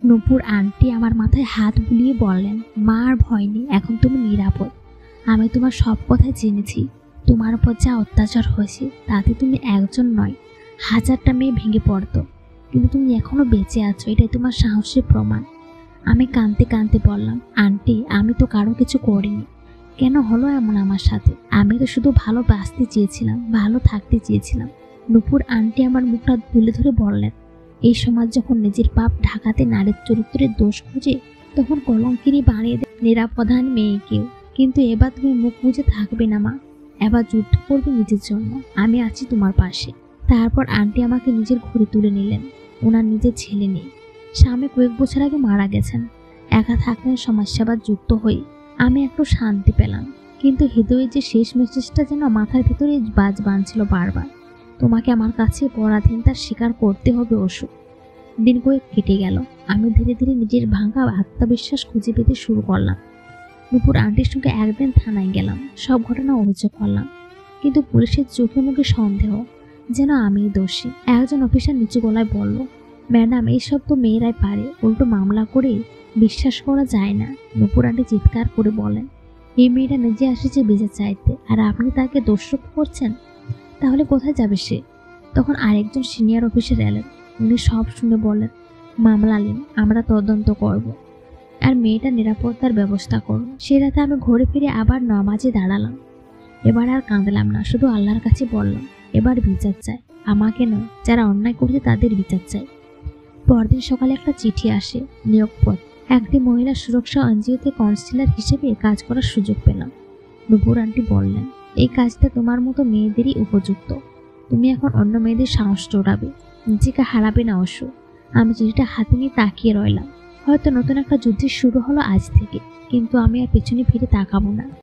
নূপুর aunty আমার মাথায় হাত বুলিয়ে বললেন, মা আর ভয় নেই, এখন তুমি নিরাপদ। আমি তোমার সব কথা জেনেছি। তোমার উপর যা অত্যাচার হয়েছে তাতে তুমি একজন নয়, হাজারটা মেয়ে ভেঙে পড়তো, কিন্তু তুমি এখনো বেঁচে আছো, এটাই তোমার সাহসের প্রমাণ। আমি কাঁদতে কাঁদতে বললাম, আন্টি আমি তো কারো কিছু করিনি, কেন হলো এমন আমার সাথে? আমি তো শুধু ভালো বাঁচতে চেয়েছিলাম, ভালো থাকতে চেয়েছিলাম। নূপুর আন্টি আমার মুখটা তুলে ধরে বললেন, এই সমাজ যখন নিজের পাপ ঢাকাতে নারীর চরিত্রের দোষ খুঁজে, তখন কলঙ্কিনী বানিয়ে দেয় নিরাপদান মেয়েকেও। কিন্তু এবার তুমি মুখ বুজে থাকবে না মা, এবার যুদ্ধ করবে নিজের জন্য। আমি আছি তোমার পাশে। তারপর আন্টি আমাকে নিজের ঘরে তুলে নিলেন। ওনার নিজের ছেলে নেই, স্বামী কয়েক বছর আগে মারা গেছেন। একা থাকলেন সমাজসেবার যুক্ত হয়ে। আমি একটু শান্তি পেলাম, কিন্তু হৃদয়ের যে শেষ মেসেজটা যেন মাথার ভিতরে বাজ বাঁধছিল বারবার, তোমাকে আমার কাছে পরাধীনতার স্বীকার করতে হবে অশোক। দিন কয়েক কেটে গেল। আমি ধীরে ধীরে নিজের ভাঙা আত্মবিশ্বাস খুঁজে পেতে শুরু করলাম। নূপুর আন্টির সঙ্গে একদিন থানায় গেলাম, সব ঘটনা অভিযোগ করলাম, কিন্তু পুলিশের চোখে মুখে সন্দেহ, যেন আমিই দোষী। একজন অফিসার নিচু গলায় বলল, ম্যাডাম এইসব তো মেয়েরাই পারে, উল্টো মামলা করে বিশ্বাস করা যায় না। নূপুর আন্টি চিৎকার করে বলেন, এই মেয়েটা নিজে আসছে বেঁচে চাইতে, আর আপনি তাকে দোষারোপ করছেন? তাহলে কোথায় যাবে সে? তখন আরেকজন সিনিয়র অফিসার এলেন। উনি সব শুনে বলেন, মামলা নিন, আমরা তদন্ত করব, আর মেয়েটা নিরাপত্তার ব্যবস্থা করুন। সে রাতে আমি ঘরে ফিরে আবার নামাজে দাঁড়ালাম। এবার আর কাঁদলাম না, শুধু আল্লাহর কাছে বললাম, এবার বিচার চাই, আমাকে নয়, যারা অন্যায় করেছে তাদের বিচার চাই। পরদিন সকালে একটা চিঠি আসে, নিয়োগপত্র। একটি মহিলা সুরক্ষা এনজিওতে কাউন্সিলর হিসেবে কাজ করার সুযোগ পেলাম। নূপুর আন্টি বললেন, এই কাজটা তোমার মতো মেয়েদেরই উপযুক্ত। তুমি এখন অন্য মেয়েদের সাহস জোড়াবে, নিজেকে হারাবে না অশু। আমি চিঠিটা হাতে নিয়ে তাকিয়ে রইলাম। হয়তো নতুন একটা যুদ্ধের শুরু হলো আজ থেকে, কিন্তু আমি আর পেছনে ফিরে তাকাবো না।